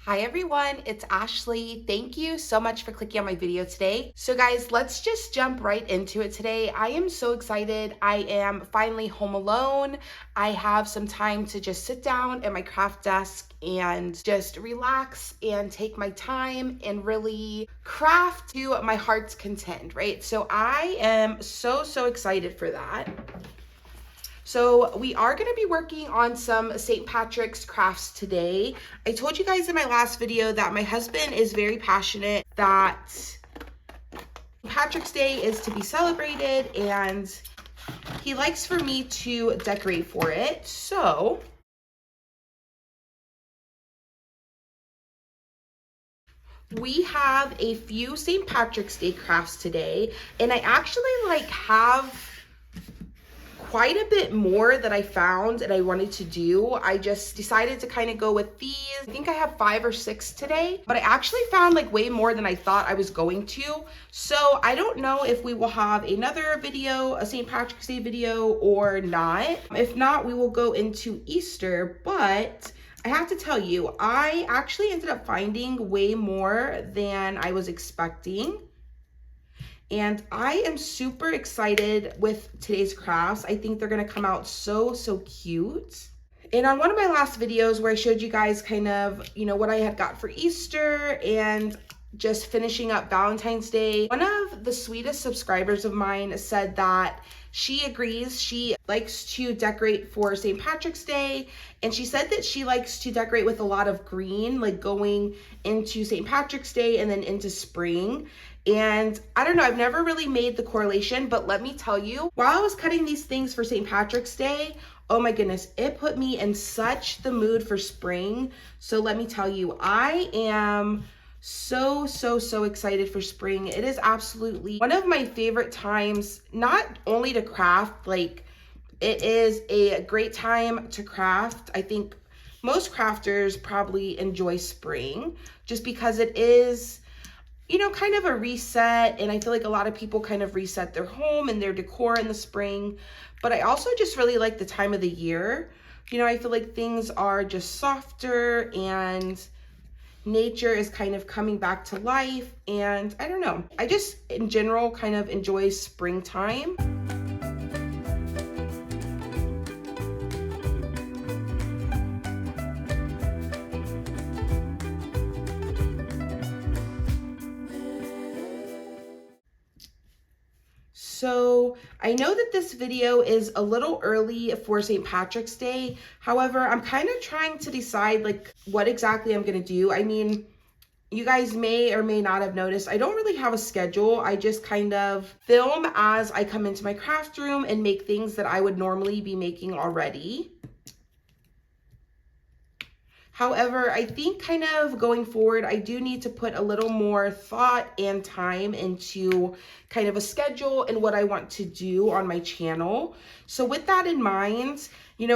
Hi everyone, it's Ashley. Thank you so much for clicking on my video today. So guys, let's just jump right into it today. I am so excited. I am finally home alone. I have some time to just sit down at my craft desk and just relax and take my time and really craft to my heart's content, right? So I am so excited for that. So we are going to be working on some St. Patrick's crafts today. I told you guys in my last video that my husband is very passionate that Patrick's Day is to be celebrated and he likes for me to decorate for it. So we have a few St. Patrick's Day crafts today, and I actually have quite a bit more that I found and I wanted to do. I just decided to kind of go with these. I think I have 5 or 6 today, but I actually found like way more than I thought I was going to. So I don't know if we will have another video, a St. Patrick's Day video or not. If not, we will go into Easter, but I have to tell you, I actually ended up finding way more than I was expecting. And I am super excited with today's crafts. I think they're gonna come out so cute. And on one of my last videos where I showed you guys kind of, what I had got for Easter and just finishing up Valentine's Day, one of the sweetest subscribers of mine said that she agrees. She likes to decorate for St. Patrick's Day, and she said that she likes to decorate with a lot of green, like going into St. Patrick's Day and then into spring. And I don't know, I've never really made the correlation, but let me tell you, while I was cutting these things for St. Patrick's Day, oh my goodness, it put me in such the mood for spring. So let me tell you, I am so excited for spring. It is absolutely one of my favorite times, not only to craft, like it is a great time to craft. I think most crafters probably enjoy spring just because it is, kind of a reset. And I feel like a lot of people kind of reset their home and their decor in the spring. But I also just really like the time of the year. I feel like things are just softer and nature is kind of coming back to life. And I don't know, I just in general kind of enjoy springtime. So I know that this video is a little early for St. Patrick's Day. However, I'm kind of trying to decide like what exactly I'm gonna do. I mean, you guys may or may not have noticed, I don't really have a schedule. I just kind of film as I come into my craft room and make things that I would normally be making already. However, I think kind of going forward, I do need to put a little more thought and time into kind of a schedule and what I want to do on my channel. So with that in mind,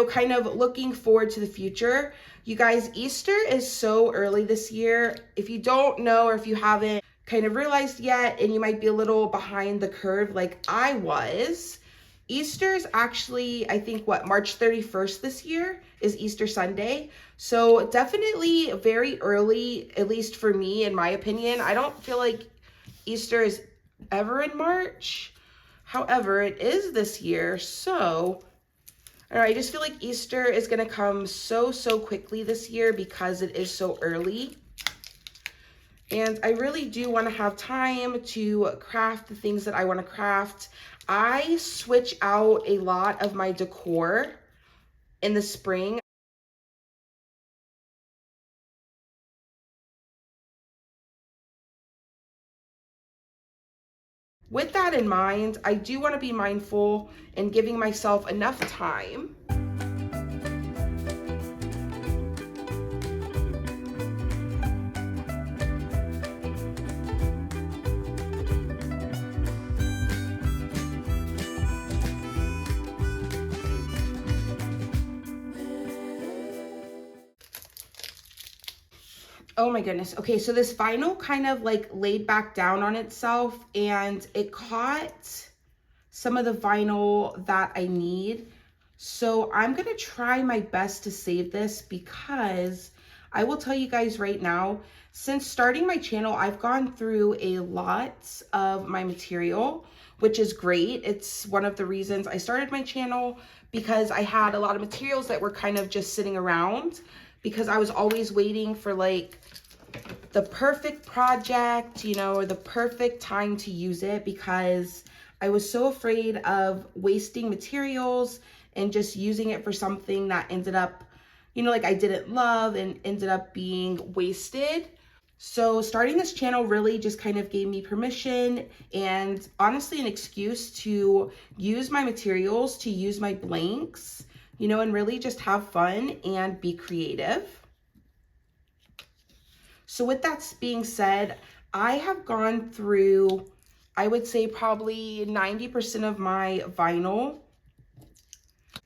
kind of looking forward to the future, you guys, Easter is so early this year. If you don't know, or if you haven't kind of realized yet, and you might be a little behind the curve like I was, Easter is actually, I think, March 31st this year is Easter Sunday. So definitely very early, at least for me, in my opinion. I don't feel like Easter is ever in March. However, it is this year. So, I just feel like Easter is going to come so quickly this year because it is so early. And I really do want to have time to craft the things that I want to craft. I switch out a lot of my decor in the spring. With that in mind, I do want to be mindful in giving myself enough time. Oh my goodness. Okay, so this vinyl kind of like laid back down on itself and it caught some of the vinyl that I need. So I'm gonna try my best to save this because I will tell you guys right now, since starting my channel, I've gone through a lot of my material, which is great. It's one of the reasons I started my channel, because I had a lot of materials that were kind of just sitting around, because I was always waiting for like the perfect project, you know, or the perfect time to use it, because I was so afraid of wasting materials and just using it for something that ended up, you know, like I didn't love and ended up being wasted. So starting this channel really just kind of gave me permission and honestly an excuse to use my materials, to use my blanks, you know, and really just have fun and be creative. So with that being said, I have gone through, I would say probably 90% of my vinyl.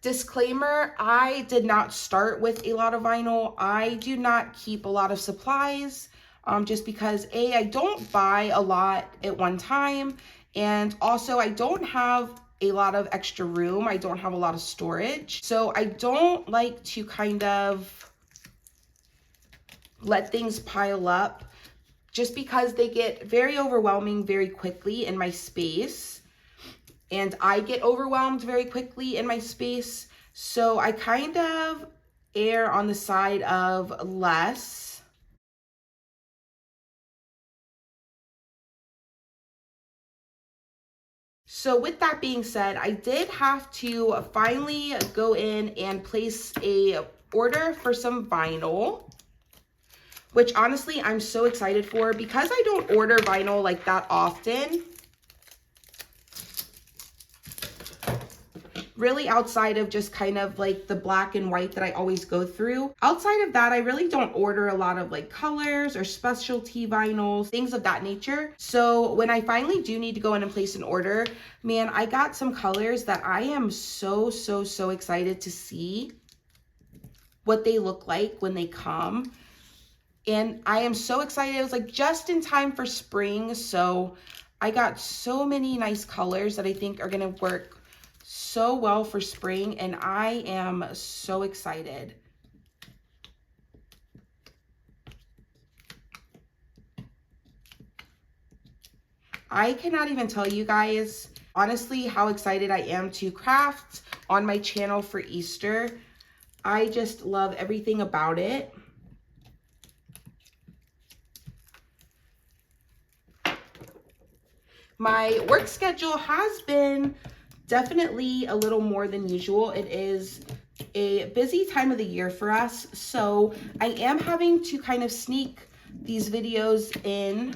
Disclaimer, I did not start with a lot of vinyl. I do not keep a lot of supplies, just because I don't buy a lot at one time. And also I don't have a lot of extra room. I don't have a lot of storage. So I don't like to kind of let things pile up, just because they get very overwhelming very quickly in my space. And I get overwhelmed very quickly in my space. So I kind of err on the side of less. So with that being said, I did have to finally go in and place a order for some vinyl, which honestly I'm so excited for, because I don't order vinyl like that often. Really, outside of just kind of like the black and white that I always go through. Outside of that, I really don't order a lot of like colors or specialty vinyls, things of that nature. So when I finally do need to go in and place an order, man, I got some colors that I am so excited to see what they look like when they come. And I am so excited. It was like just in time for spring. So I got so many nice colors that I think are gonna work so well for spring, and I am so excited. I cannot even tell you guys honestly how excited I am to craft on my channel for Easter. I just love everything about it. My work schedule has been definitely a little more than usual. It is a busy time of the year for us, so I am having to kind of sneak these videos in.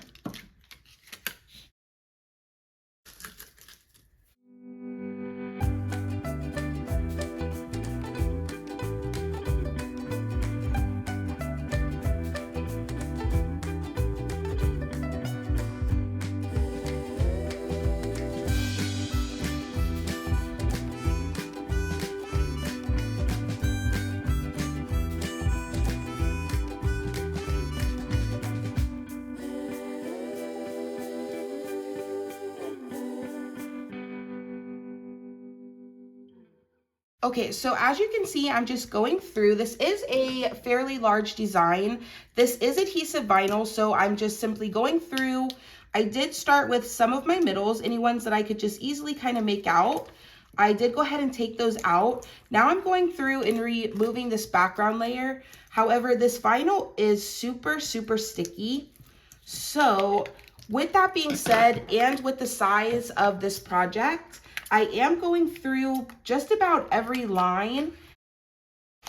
Okay, so as you can see, I'm just going through. This is a fairly large design. This is adhesive vinyl, so I'm just simply going through. I did start with some of my middles, any ones that I could just easily kind of make out. I did go ahead and take those out. Now I'm going through and removing this background layer. However, this vinyl is super sticky. So with that being said, and with the size of this project, I am going through just about every line.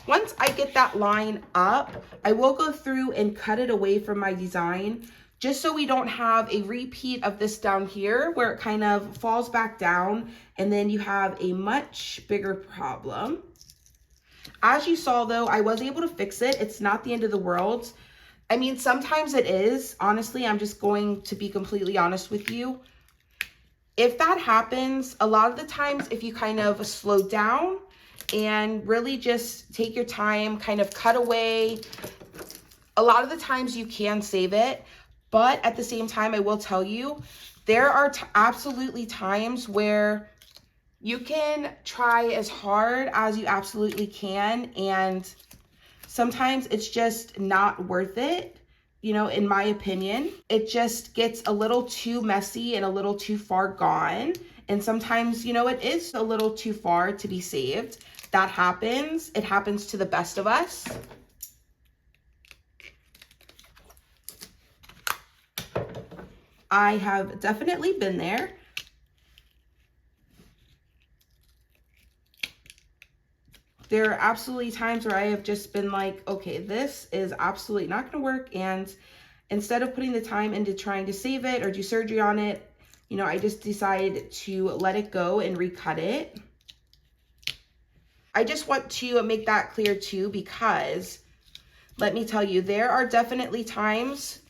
Once I get that line up, I will go through and cut it away from my design, just so we don't have a repeat of this down here where it kind of falls back down and then you have a much bigger problem. As you saw though, I was able to fix it. It's not the end of the world. I mean, sometimes it is. Honestly, I'm just going to be completely honest with you. If that happens, a lot of the times, if you kind of slow down and really just take your time, kind of cut away, a lot of the times you can save it. But at the same time, I will tell you, there are absolutely times where you can try as hard as you absolutely can, and sometimes it's just not worth it. You know, in my opinion, it just gets a little too messy and a little too far gone. And sometimes, you know, it is a little too far to be saved. That happens. It happens to the best of us. I have definitely been there. There are absolutely times where I have just been like, okay, this is absolutely not going to work. And instead of putting the time into trying to save it or do surgery on it, you know, I just decided to let it go and recut it. I just want to make that clear too, because let me tell you, there are definitely times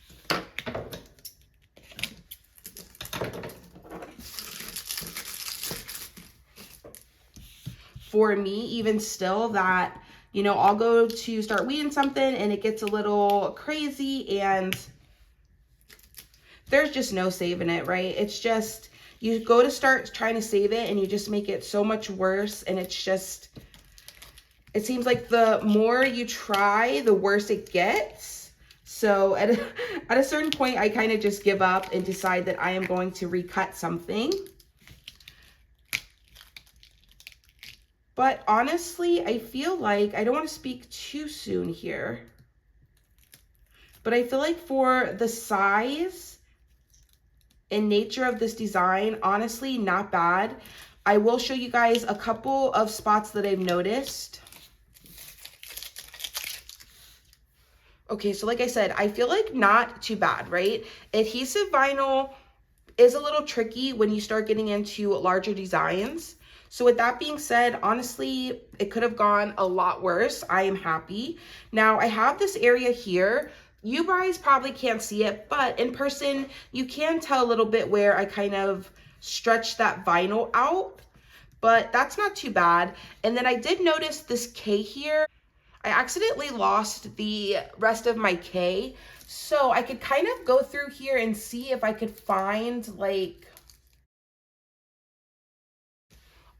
for me, even still, that, you know, I'll go to start weeding something and it gets a little crazy and there's just no saving it, right? It's just, you go to start trying to save it and you just make it so much worse. And it's just, it seems like the more you try, the worse it gets. So at a certain point, I kind of just give up and decide that I am going to recut something. But honestly, I feel like, I don't want to speak too soon here, but I feel like for the size and nature of this design, honestly, not bad. I will show you guys a couple of spots that I've noticed. Okay, so like I said, I feel like not too bad, right? Adhesive vinyl is a little tricky when you start getting into larger designs. So with that being said, honestly, it could have gone a lot worse. I am happy. Now I have this area here. You guys probably can't see it, but in person, you can tell a little bit where I kind of stretched that vinyl out, but that's not too bad. And then I did notice this K here. I accidentally lost the rest of my K. So I could kind of go through here and see if I could find like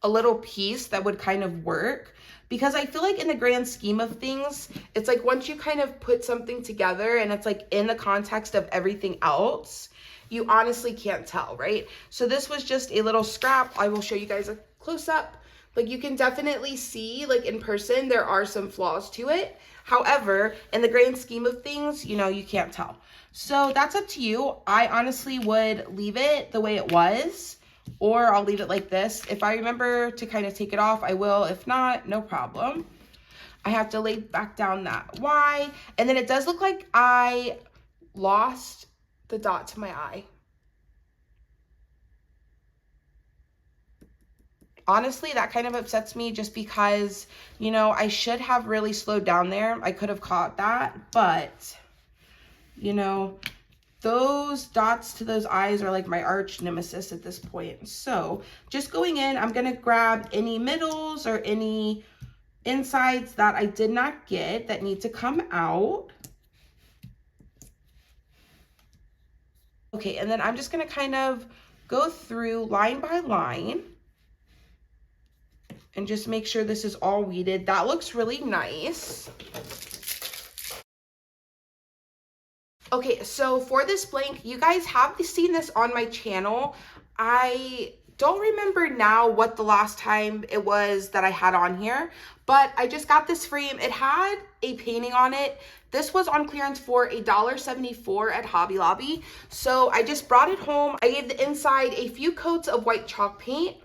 a little piece that would kind of work, because I feel like in the grand scheme of things, it's like once you kind of put something together and it's like in the context of everything else, you honestly can't tell, right? So this was just a little scrap. I will show you guys a close up. Like you can definitely see, like in person, there are some flaws to it. However, in the grand scheme of things, you know, you can't tell. So that's up to you. I honestly would leave it the way it was, or I'll leave it like this. If I remember to kind of take it off, I will. If not, no problem. I have to lay back down that Y. And then it does look like I lost the dot to my eye. Honestly, that kind of upsets me just because, you know, I should have really slowed down there. I could have caught that, but, you know, those dots to those eyes are like my arch nemesis at this point. So just going in, I'm going to grab any middles or any insides that I did not get that need to come out. Okay, and then I'm just going to kind of go through line by line and just make sure this is all weeded. That looks really nice. Okay, so for this blank, you guys have seen this on my channel. I don't remember now what the last time it was that I had on here, but I just got this frame. It had a painting on it. This was on clearance for $1.74 at Hobby Lobby. So I just brought it home. I gave the inside a few coats of white chalk paint.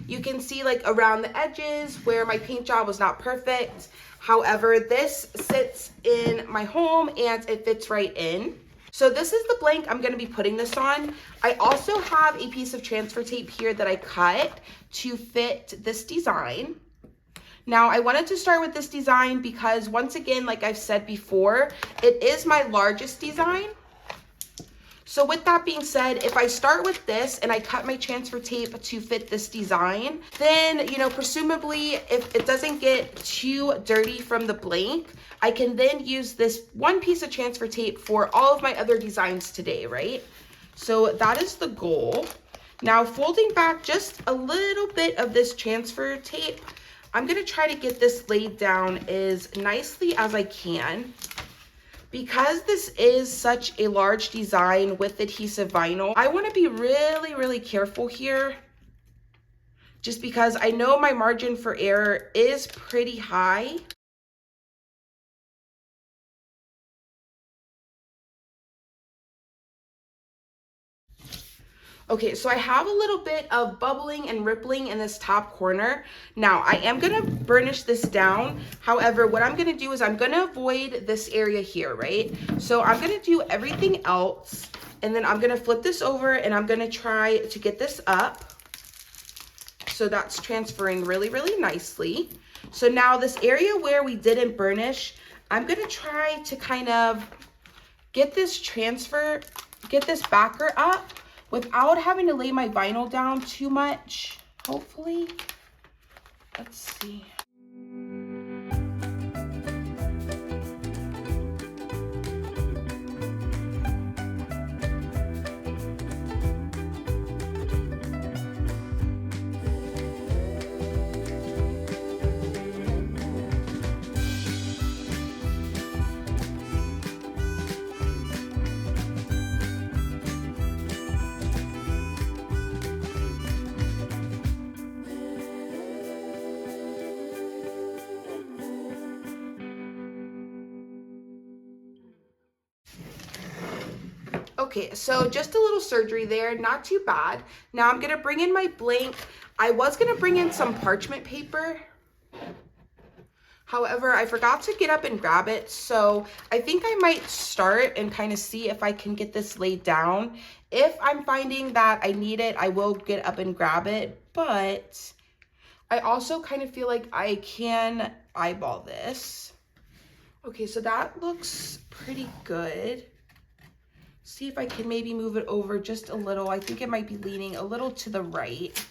You can see like around the edges where my paint job was not perfect. However, this sits in my home and it fits right in. So this is the blank I'm going to be putting this on. I also have a piece of transfer tape here that I cut to fit this design. Now, I wanted to start with this design because once again, like I've said before, it is my largest design. So with that being said, if I start with this and I cut my transfer tape to fit this design, then, you know, presumably if it doesn't get too dirty from the blank, I can then use this one piece of transfer tape for all of my other designs today, right? So that is the goal. Now, folding back just a little bit of this transfer tape, I'm gonna try to get this laid down as nicely as I can. Because this is such a large design with adhesive vinyl, I wanna be really, really careful here, just because I know my margin for error is pretty high. Okay, so I have a little bit of bubbling and rippling in this top corner. Now, I am gonna burnish this down. However, what I'm gonna do is I'm gonna avoid this area here, right? So I'm gonna do everything else, and then I'm gonna flip this over and I'm gonna try to get this up. So that's transferring really, really nicely. So now this area where we didn't burnish, I'm gonna try to kind of get this backer up without having to lay my vinyl down too much, hopefully. Let's see. Okay, so just a little surgery there, not too bad. Now I'm gonna bring in my blank. I was gonna bring in some parchment paper. However, I forgot to get up and grab it, so I think I might start and kind of see if I can get this laid down. If I'm finding that I need it, I will get up and grab it, but I also kind of feel like I can eyeball this. Okay, so that looks pretty good. See if I can maybe move it over just a little. I think it might be leaning a little to the right.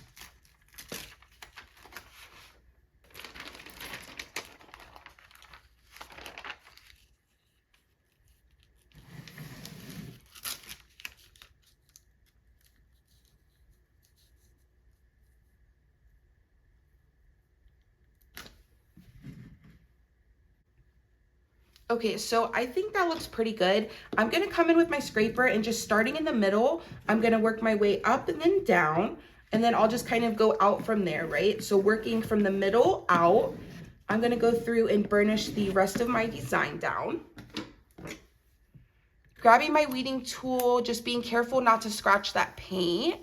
Okay, so I think that looks pretty good. I'm gonna come in with my scraper and just starting in the middle, I'm gonna work my way up and then down, and then I'll just kind of go out from there, right? So working from the middle out, I'm gonna go through and burnish the rest of my design down. Grabbing my weeding tool, just being careful not to scratch that paint.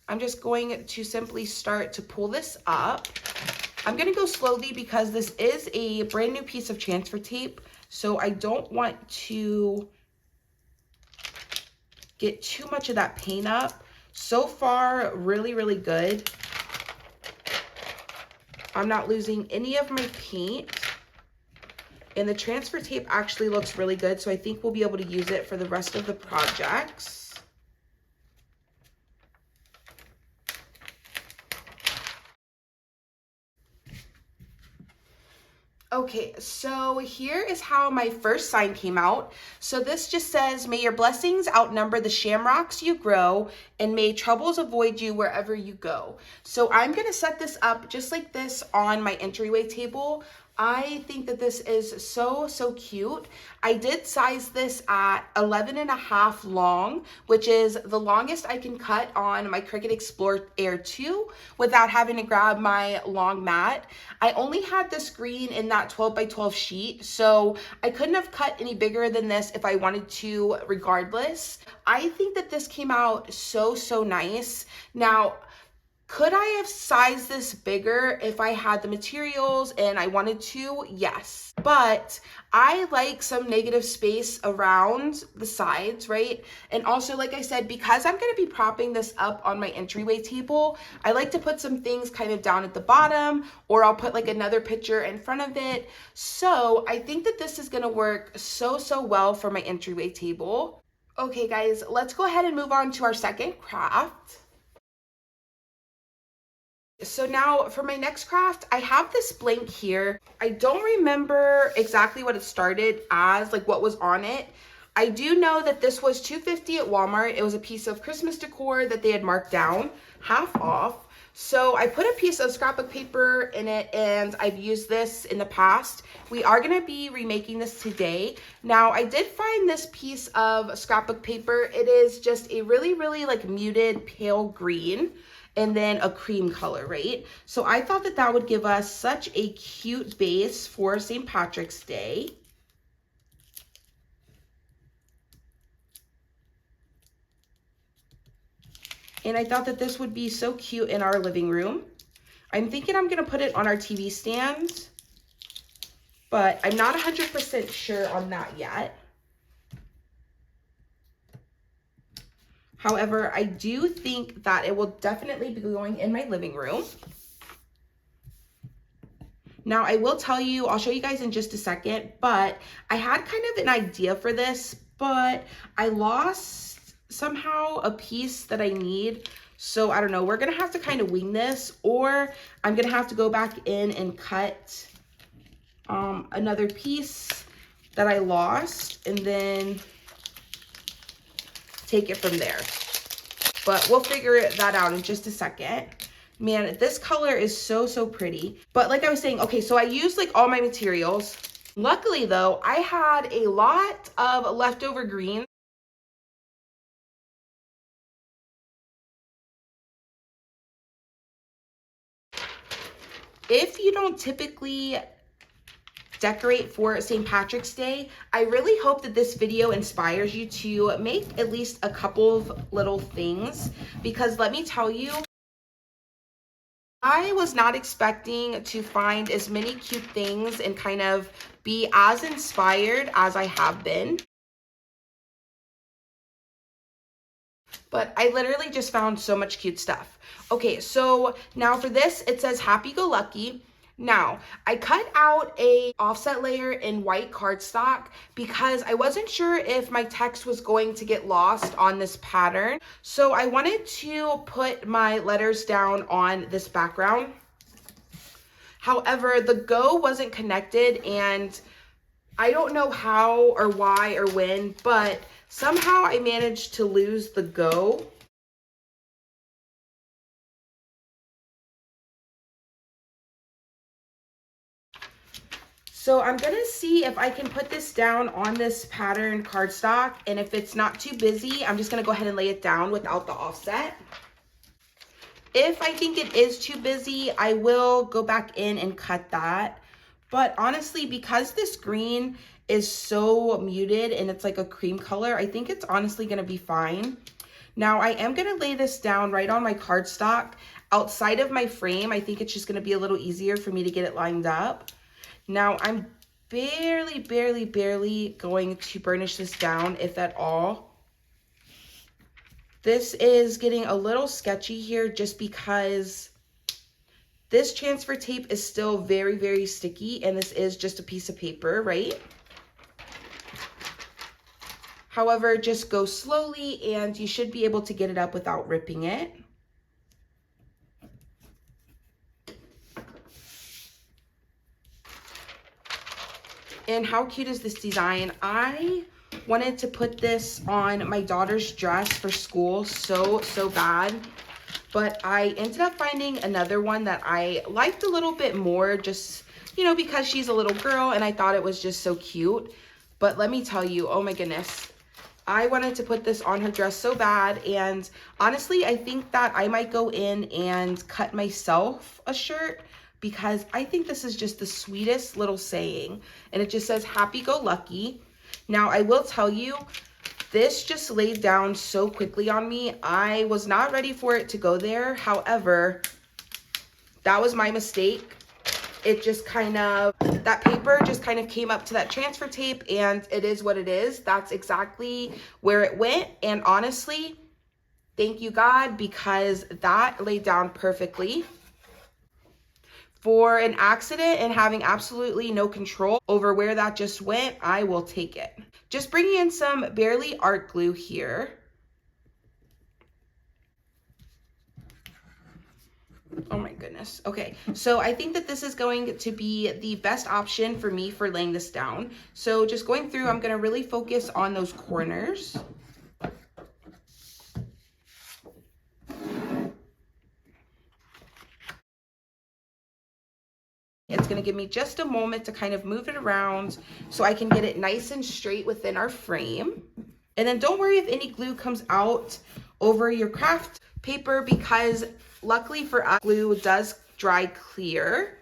I'm just going to simply start to pull this up. I'm gonna go slowly because this is a brand new piece of transfer tape, so I don't want to get too much of that paint up. So far, really, really good. I'm not losing any of my paint, and the transfer tape actually looks really good, so I think we'll be able to use it for the rest of the projects. Okay, so here is how my first sign came out. So this just says, may your blessings outnumber the shamrocks you grow, and may troubles avoid you wherever you go. So I'm gonna set this up just like this on my entryway table. I think that this is so, so cute. I did size this at 11.5 long, which is the longest I can cut on my Cricut Explore Air 2 without having to grab my long mat. I only had this green in that 12 by 12 sheet, so I couldn't have cut any bigger than this if I wanted to regardless. I think that this came out so, so nice. Now, could I have sized this bigger if I had the materials and I wanted to? Yes. But I like some negative space around the sides, right? And also, like I said, because I'm going to be propping this up on my entryway table, I like to put some things kind of down at the bottom, or I'll put like another picture in front of it. So I think that this is going to work so, so well for my entryway table. Okay, guys, let's go ahead and move on to our second craft. So now for my next craft, I have this blank here. I don't remember exactly what it started as, like what was on it. I do know that this was $2.50 at Walmart. It was a piece of Christmas decor that they had marked down, half off. So I put a piece of scrapbook paper in it, and I've used this in the past. We are going to be remaking this today. Now, I did find this piece of scrapbook paper. It is just a really, really like muted pale green and then a cream color, right? So I thought that that would give us such a cute base for St. Patrick's Day. And I thought that this would be so cute in our living room. I'm thinking I'm gonna put it on our TV stand, but I'm not 100% sure on that yet. However, I do think that it will definitely be going in my living room. Now, I will tell you, I'll show you guys in just a second, but I had kind of an idea for this, but I lost somehow a piece that I need. So I don't know, we're gonna have to kind of wing this, or I'm gonna have to go back in and cut another piece that I lost and then take it from there. But we'll figure that out in just a second. Man, this color is so, so pretty. But like I was saying, okay, so I used like all my materials. Luckily though, I had a lot of leftover greens. If you don't typically decorate for St. Patrick's Day, I really hope that this video inspires you to make at least a couple of little things, because let me tell you, I was not expecting to find as many cute things and kind of be as inspired as I have been. But I literally just found so much cute stuff. Okay, so now for this, it says Happy Go Lucky. Now, I cut out a offset layer in white cardstock because I wasn't sure if my text was going to get lost on this pattern. So I wanted to put my letters down on this background. However, the go wasn't connected, and I don't know how or why or when, but somehow I managed to lose the go. So I'm gonna see if I can put this down on this pattern cardstock, and if it's not too busy, I'm just gonna go ahead and lay it down without the offset. If I think it is too busy, I will go back in and cut that. But honestly, because this green is so muted and it's like a cream color, I think it's honestly gonna be fine. Now I am gonna lay this down right on my cardstock outside of my frame. I think it's just gonna be a little easier for me to get it lined up. Now I'm barely going to burnish this down, if at all. This is getting a little sketchy here just because this transfer tape is still very sticky, and this is just a piece of paper, right? However, just go slowly and you should be able to get it up without ripping it. And how cute is this design? I wanted to put this on my daughter's dress for school so bad, but I ended up finding another one that I liked a little bit more, just, you know, because she's a little girl and I thought it was just so cute. But let me tell you, oh my goodness, I wanted to put this on her dress so bad, and honestly, I think that I might go in and cut myself a shirt, because I think this is just the sweetest little saying, and it just says Happy Go Lucky. Now, I will tell you, this just laid down so quickly on me. I was not ready for it to go there. However, that was my mistake. It just kind of, that paper just kind of came up to that transfer tape, and it is what it is. That's exactly where it went. And honestly, thank you, God, because that laid down perfectly. For an accident and having absolutely no control over where that just went, I will take it. Just bringing in some Barely art glue here. Oh my goodness. Okay, so I think that this is going to be the best option for me for laying this down. So just going through, I'm going to really focus on those corners. It's gonna give me just a moment to kind of move it around so I can get it nice and straight within our frame. And then don't worry if any glue comes out over your craft paper, because luckily for us, glue does dry clear.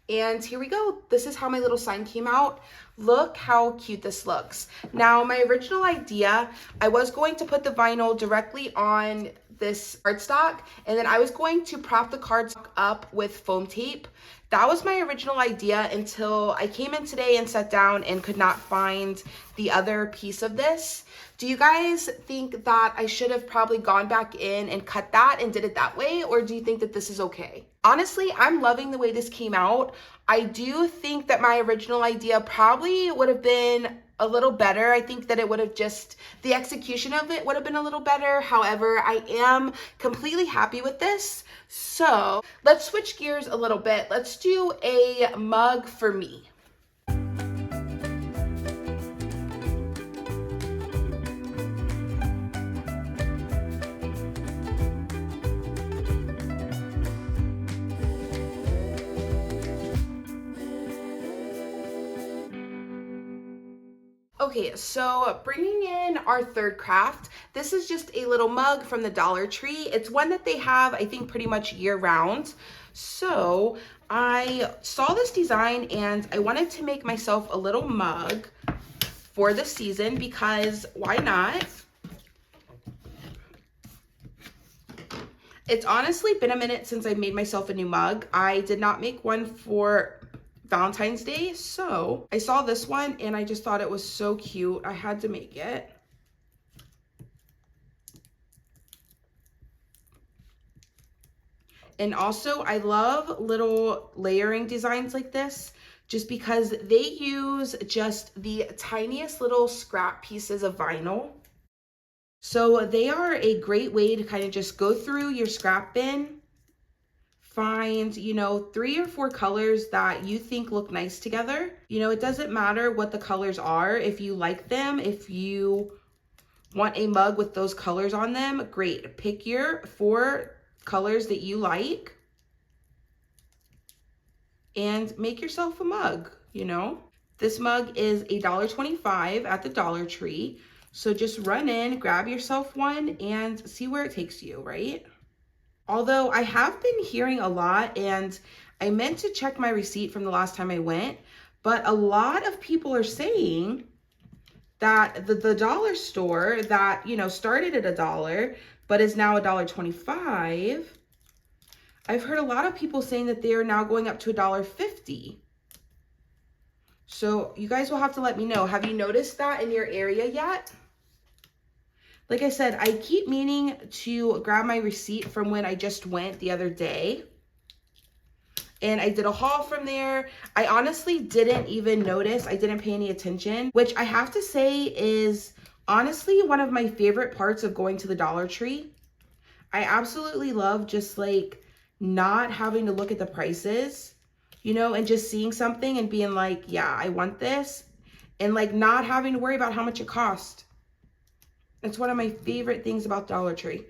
And here we go. This is how my little sign came out. Look how cute this looks. Now, my original idea, I was going to put the vinyl directly on this cardstock, and then I was going to prop the cardstock up with foam tape. That was my original idea until I came in today and sat down and could not find the other piece of this. Do you guys think that I should have probably gone back in and cut that and did it that way? Or do you think that this is okay? Honestly, I'm loving the way this came out. I do think that my original idea probably would have been a little better. I think that it would have just, the execution of it would have been a little better. However, I am completely happy with this. So let's switch gears a little bit. Let's do a mug for me. Okay, so bringing in our third craft, this is just a little mug from the Dollar Tree. It's one that they have, I think, pretty much year round. So I saw this design and I wanted to make myself a little mug for the season, because why not? It's honestly been a minute since I made myself a new mug. I did not make one for Valentine's Day, so I saw this one and I just thought it was so cute. I had to make it. And also, I love little layering designs like this, just because they use just the tiniest little scrap pieces of vinyl. So they are a great way to kind of just go through your scrap bin, find, 3 or 4 colors that you think look nice together. It doesn't matter what the colors are. If you like them, if you want a mug with those colors on them, great. Pick your 4 colors that you like and make yourself a mug, This mug is $1.25 at the Dollar Tree. So just run in, grab yourself one, and see where it takes you, right? Although I have been hearing a lot, and I meant to check my receipt from the last time I went, but a lot of people are saying that the dollar store that, started at $1, but is now $1.25. I've heard a lot of people saying that they are now going up to $1.50. So you guys will have to let me know. Have you noticed that in your area yet? Like I said, I keep meaning to grab my receipt from when I just went the other day. And I did a haul from there. I honestly didn't even notice. I didn't pay any attention, which I have to say is honestly one of my favorite parts of going to the Dollar Tree. I absolutely love just like not having to look at the prices, and just seeing something and being like, yeah, I want this. And like not having to worry about how much it cost. It's one of my favorite things about Dollar Tree.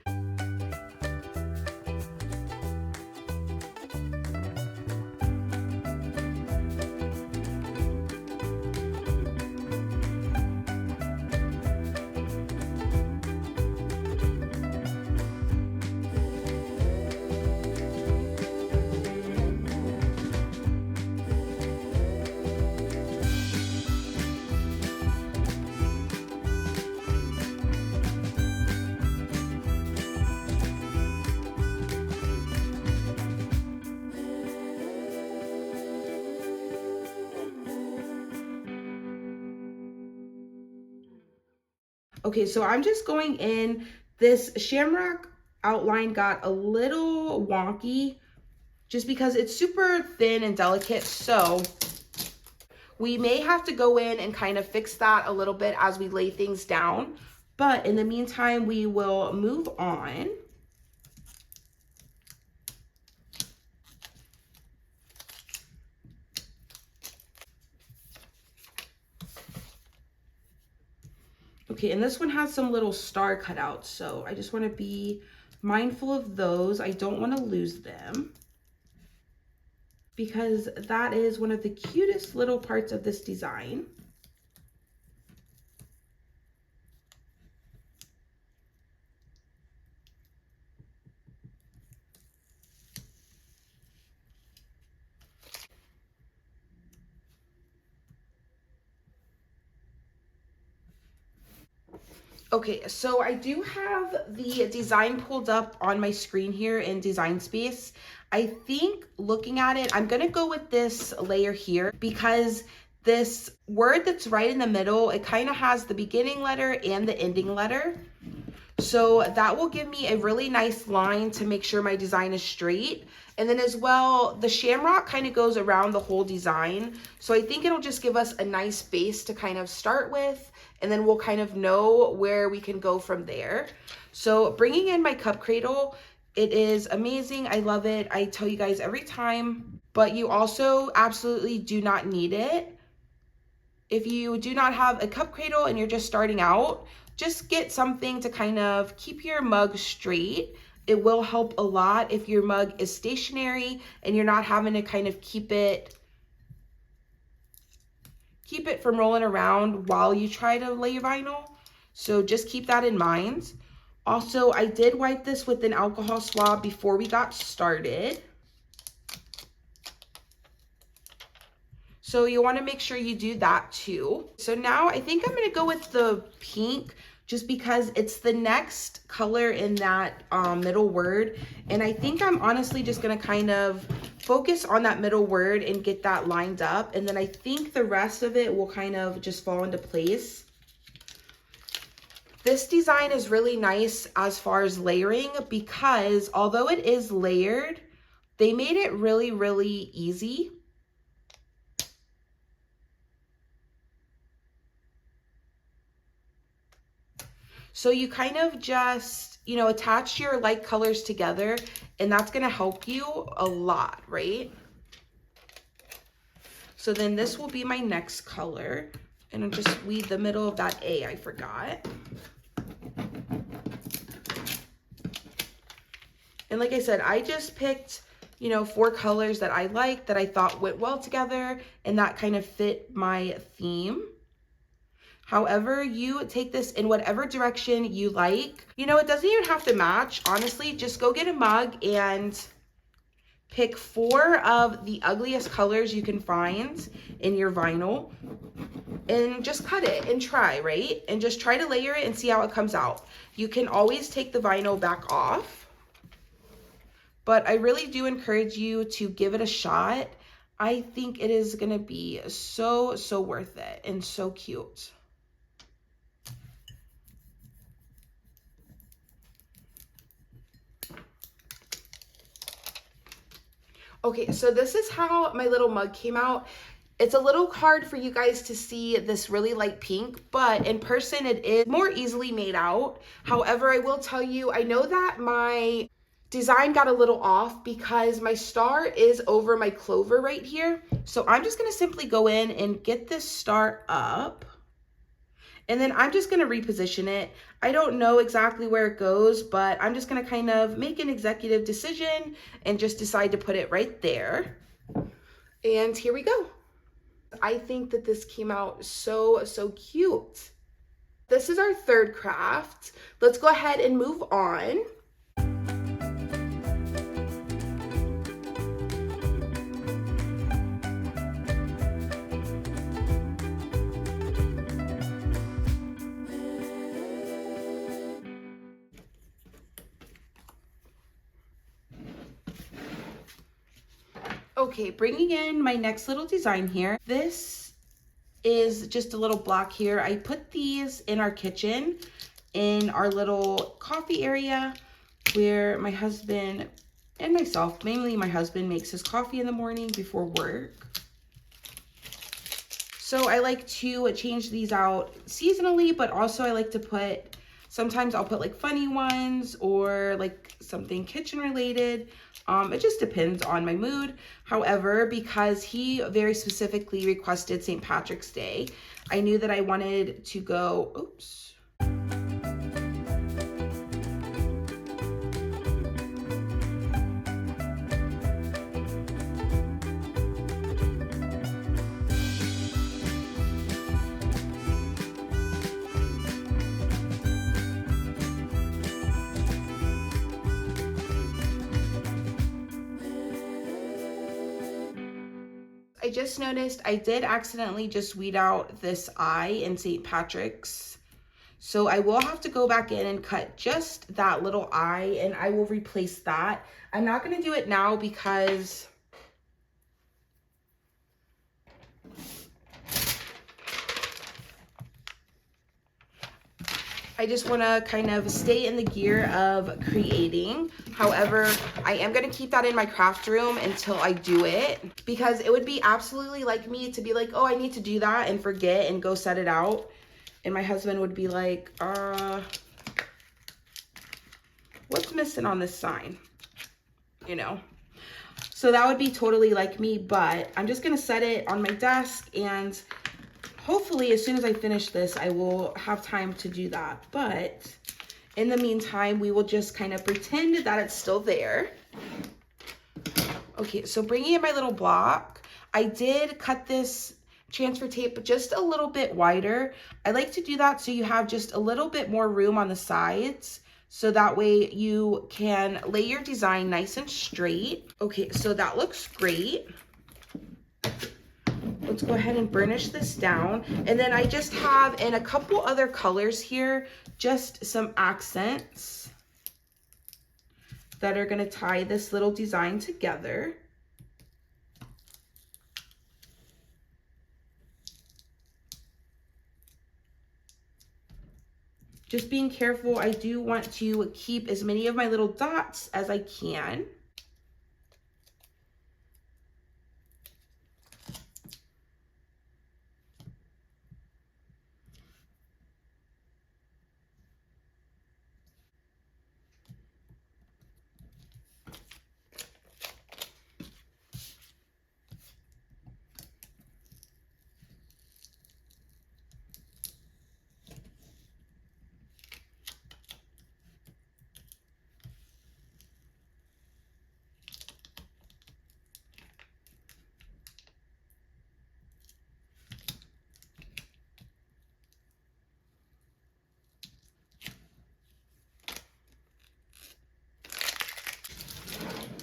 Okay, so I'm just going in. This shamrock outline got a little wonky just because it's super thin and delicate. So we may have to go in and kind of fix that a little bit as we lay things down. But in the meantime, we will move on. Okay, and this one has some little star cutouts, so I just want to be mindful of those. I don't want to lose them. because that is one of the cutest little parts of this design. Okay, so I do have the design pulled up on my screen here in Design Space. I think looking at it, I'm gonna go with this layer here because this word that's right in the middle, it kind of has the beginning letter and the ending letter. So that will give me a really nice line to make sure my design is straight. And then as well, the shamrock kind of goes around the whole design. So I think it'll just give us a nice base to kind of start with, and then we'll kind of know where we can go from there. So bringing in my cup cradle, it is amazing. I love it. I tell you guys every time, but you also absolutely do not need it. If you do not have a cup cradle and you're just starting out, just get something to kind of keep your mug straight. It will help a lot if your mug is stationary and you're not having to kind of keep it from rolling around while you try to lay your vinyl. So just keep that in mind. Also, I did wipe this with an alcohol swab before we got started. So you want to make sure you do that too. So now I think I'm going to go with the pink just because it's the next color in that middle word. And I think I'm honestly just going to kind of focus on that middle word and get that lined up. And then I think the rest of it will kind of just fall into place. This design is really nice as far as layering because although it is layered, they made it really, really easy. So you kind of just, you know, attach your light colors together and that's going to help you a lot, right? So then this will be my next color and I'll just weed the middle of that A, I forgot. And like I said, I just picked, you know, 4 colors that I liked, that I thought went well together and that kind of fit my theme. However, you take this in whatever direction you like. You know, it doesn't even have to match. Honestly, just go get a mug and pick 4 of the ugliest colors you can find in your vinyl and just cut it and try, right? And just try to layer it and see how it comes out. You can always take the vinyl back off, but I really do encourage you to give it a shot. I think it is gonna be so, so worth it and so cute. Okay, so this is how my little mug came out. It's a little hard for you guys to see this really light pink, but in person it is more easily made out. However, I will tell you, I know that my design got a little off because my star is over my clover right here. So I'm just gonna simply go in and get this star up. And then I'm just gonna reposition it. I don't know exactly where it goes, but I'm just gonna kind of make an executive decision and just decide to put it right there. And here we go. I think that this came out so, so cute. This is our third craft. Let's go ahead and move on. Okay, bringing in my next little design here. This is just a little block here. I put these in our kitchen, in our little coffee area where my husband and myself, mainly my husband, makes his coffee in the morning before work. So I like to change these out seasonally, but also I like to put, sometimes I'll put like funny ones or like something kitchen related. It just depends on my mood. However, because he very specifically requested St. Patrick's Day, I knew that I wanted to go, oops. I just noticed I did accidentally just weed out this eye in St. Patrick's. So I will have to go back in and cut just that little eye, and I will replace that. I'm not going to do it now because I just want to kind of stay in the gear of creating. However, I am going to keep that in my craft room until I do it, because it would be absolutely like me to be like, oh, I need to do that and forget and go set it out. And my husband would be like, what's missing on this sign? You know? So that would be totally like me, but I'm just going to set it on my desk, and hopefully as soon as I finish this, I will have time to do that. But in the meantime, we will just kind of pretend that it's still there. Okay, so bringing in my little block, I did cut this transfer tape just a little bit wider. I like to do that so you have just a little bit more room on the sides, so that way you can lay your design nice and straight. Okay, so that looks great. Let's go ahead and burnish this down. And then I just have in a couple other colors here, just some accents that are going to tie this little design together. Just being careful, I do want to keep as many of my little dots as I can.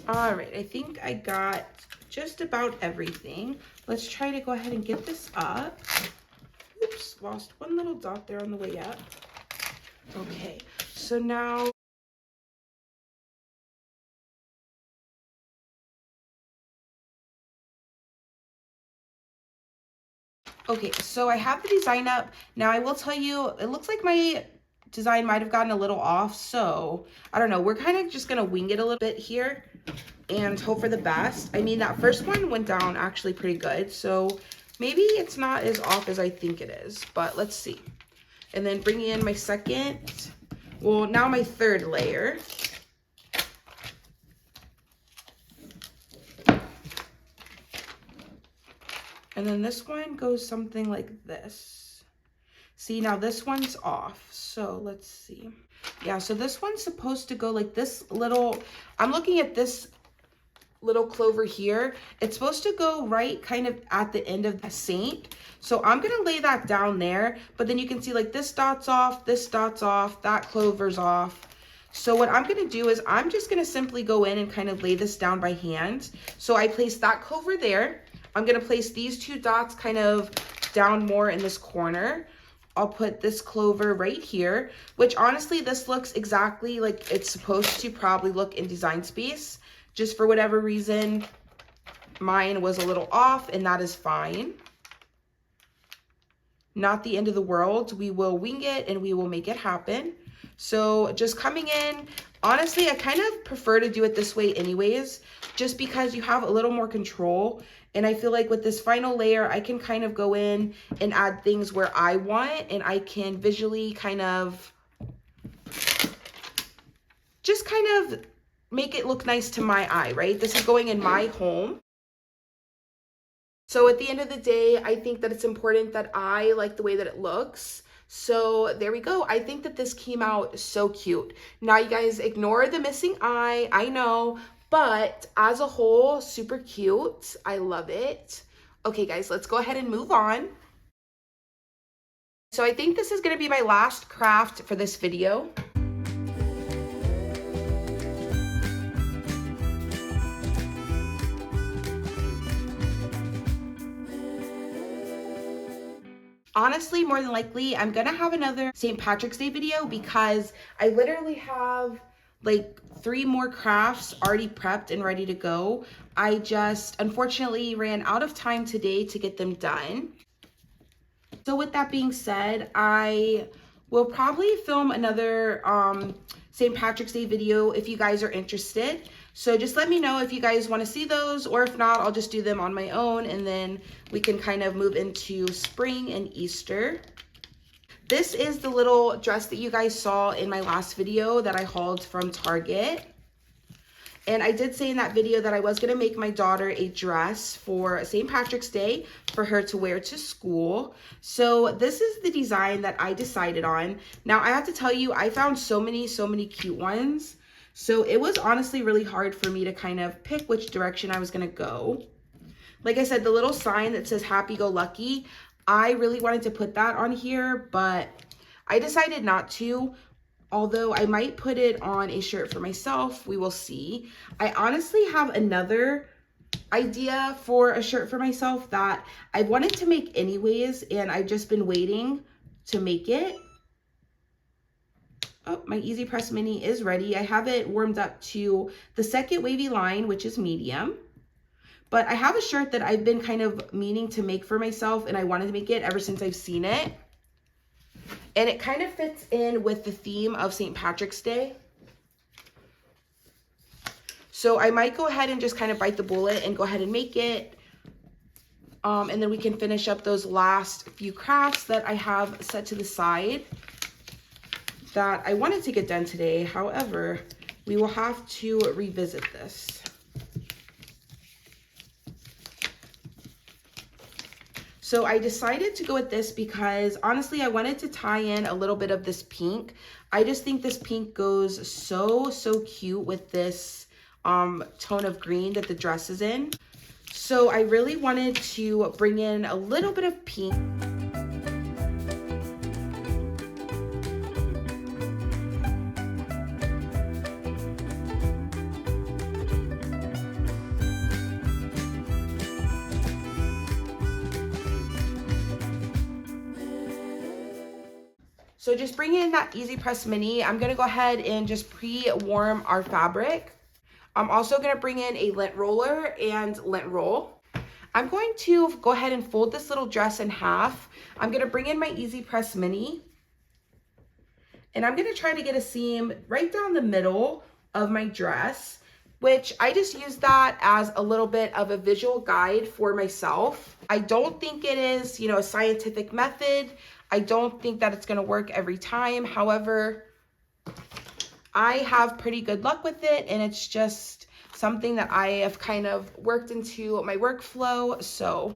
All right, I think I got just about everything. Let's try to go ahead and get this up. Oops, lost one little dot there on the way up. Okay, so now, okay, so I have the design up. Now I will tell you, it looks like my design might have gotten a little off, so I don't know. We're kind of just gonna wing it a little bit here and hope for the best. I mean, that first one went down actually pretty good, so maybe it's not as off as I think it is, but let's see. And then bringing in my second, well, now my third layer. And then this one goes something like this. See, now this one's off, so let's see. Yeah, so this one's supposed to go like this little, I'm looking at this little clover here. It's supposed to go right kind of at the end of the saint. So I'm gonna lay that down there, but then you can see like this dot's off, that clover's off. So what I'm gonna do is I'm just gonna simply go in and kind of lay this down by hand. So I place that clover there. I'm gonna place these two dots kind of down more in this corner. I'll put this clover right here, which honestly, this looks exactly like it's supposed to probably look in Design Space. Just for whatever reason, mine was a little off, and that is fine. Not the end of the world. We will wing it and we will make it happen. So just coming in, honestly, I kind of prefer to do it this way anyways, just because you have a little more control. And I feel like with this final layer, I can kind of go in and add things where I want, and I can visually kind of just kind of make it look nice to my eye, right? This is going in my home. So at the end of the day, I think that it's important that I like the way that it looks. So there we go. I think that this came out so cute. Now you guys ignore the missing eye, I know, but as a whole, super cute. I love it. Okay guys, let's go ahead and move on. So I think this is gonna be my last craft for this video. Honestly, more than likely, I'm gonna have another St. Patrick's Day video because I literally have like 3 more crafts already prepped and ready to go. I just unfortunately ran out of time today to get them done. So with that being said, I will probably film another St. Patrick's Day video if you guys are interested. So just let me know if you guys want to see those, or if not, I'll just do them on my own and then we can kind of move into spring and Easter. This is the little dress that you guys saw in my last video that I hauled from Target. And I did say in that video that I was going to make my daughter a dress for St. Patrick's Day for her to wear to school. So this is the design that I decided on. Now I have to tell you, I found so many cute ones. So it was honestly really hard for me to kind of pick which direction I was going to go. Like I said, the little sign that says happy go lucky, I really wanted to put that on here, but I decided not to. Although I might put it on a shirt for myself, we will see. I honestly have another idea for a shirt for myself that I wanted to make anyways, and I've just been waiting to make it. Oh, my Easy Press Mini is ready. I have it warmed up to the second wavy line, which is medium. But I have a shirt that I've been kind of meaning to make for myself, and I wanted to make it ever since I've seen it. And it kind of fits in with the theme of St. Patrick's Day. So I might go ahead and just kind of bite the bullet and go ahead and make it. And then we can finish up those last few crafts that I have set to the side that I wanted to get done today. However, we will have to revisit this. So I decided to go with this because honestly, I wanted to tie in a little bit of this pink. I just think this pink goes so cute with this tone of green that the dress is in. So I really wanted to bring in a little bit of pink. So just bring in that Easy Press Mini. I'm gonna go ahead and just pre-warm our fabric. I'm also gonna bring in a lint roller and lint roll. I'm going to go ahead and fold this little dress in half. I'm gonna bring in my Easy Press Mini, and I'm gonna try to get a seam right down the middle of my dress, which I just use that as a little bit of a visual guide for myself. I don't think it is, you know, a scientific method. I don't think that it's going to work every time. However, I have pretty good luck with it, and it's just something that I have kind of worked into my workflow. So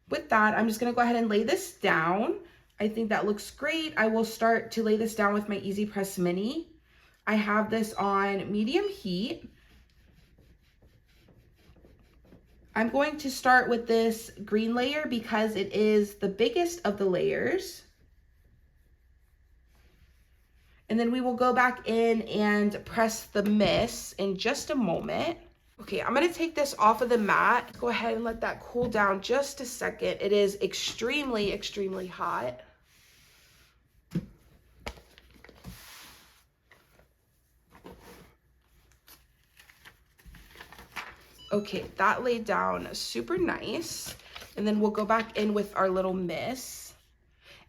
with that, I'm just going to go ahead and lay this down. I think that looks great. I will start to lay this down with my Easy Press Mini. I have this on medium heat. I'm going to start with this green layer because it is the biggest of the layers. And then we will go back in and press the miss in just a moment. Okay, I'm gonna take this off of the mat. Go ahead and let that cool down just a second. It is extremely hot. Okay, that laid down super nice. And then we'll go back in with our little miss.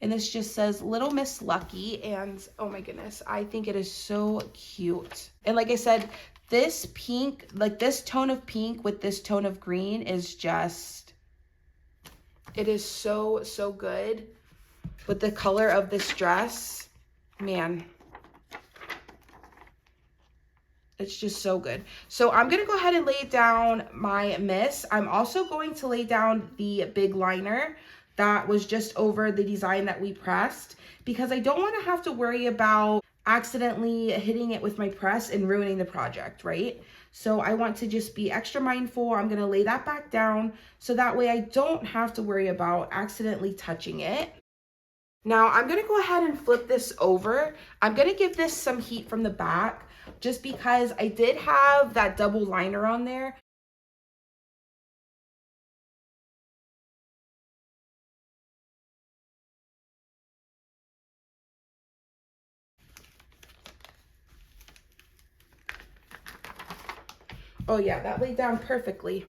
And this just says Little Miss Lucky. And oh my goodness, I think it is so cute. And like I said, this pink, like this tone of pink with this tone of green is just, it is so good with the color of this dress. Man. It's just so good. So I'm going to go ahead and lay down my miss. I'm also going to lay down the big liner that was just over the design that we pressed, because I don't want to have to worry about accidentally hitting it with my press and ruining the project, right? So I want to just be extra mindful. I'm going to lay that back down so that way I don't have to worry about accidentally touching it. Now I'm going to go ahead and flip this over. I'm going to give this some heat from the back, just because I did have that double liner on there. Oh yeah, that laid down perfectly.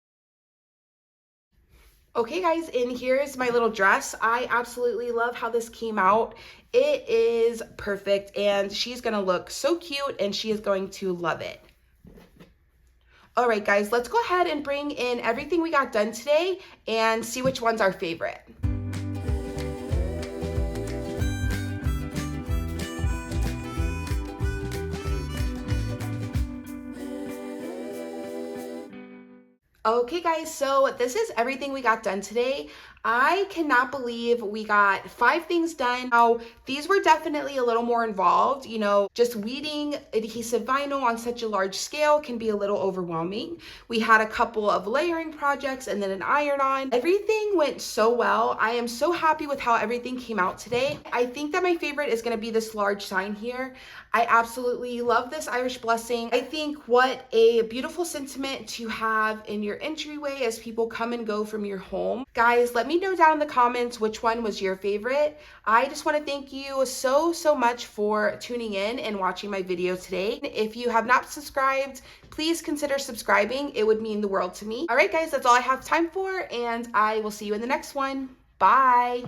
Okay guys, and here's my little dress. I absolutely love how this came out. It is perfect and she's gonna look so cute and she is going to love it. All right guys, let's go ahead and bring in everything we got done today and see which one's our favorite. Okay guys, so this is everything we got done today. I cannot believe we got 5 things done. Now, these were definitely a little more involved. You know, just weeding adhesive vinyl on such a large scale can be a little overwhelming. We had a couple of layering projects and then an iron-on. Everything went so well. I am so happy with how everything came out today. I think that my favorite is gonna be this large sign here. I absolutely love this Irish blessing. I think what a beautiful sentiment to have in your entryway as people come and go from your home. Guys, let me know down in the comments which one was your favorite. I just want to thank you so much for tuning in and watching my video today. If you have not subscribed, please consider subscribing. It would mean the world to me. All right, guys, that's all I have time for, and I will see you in the next one. Bye.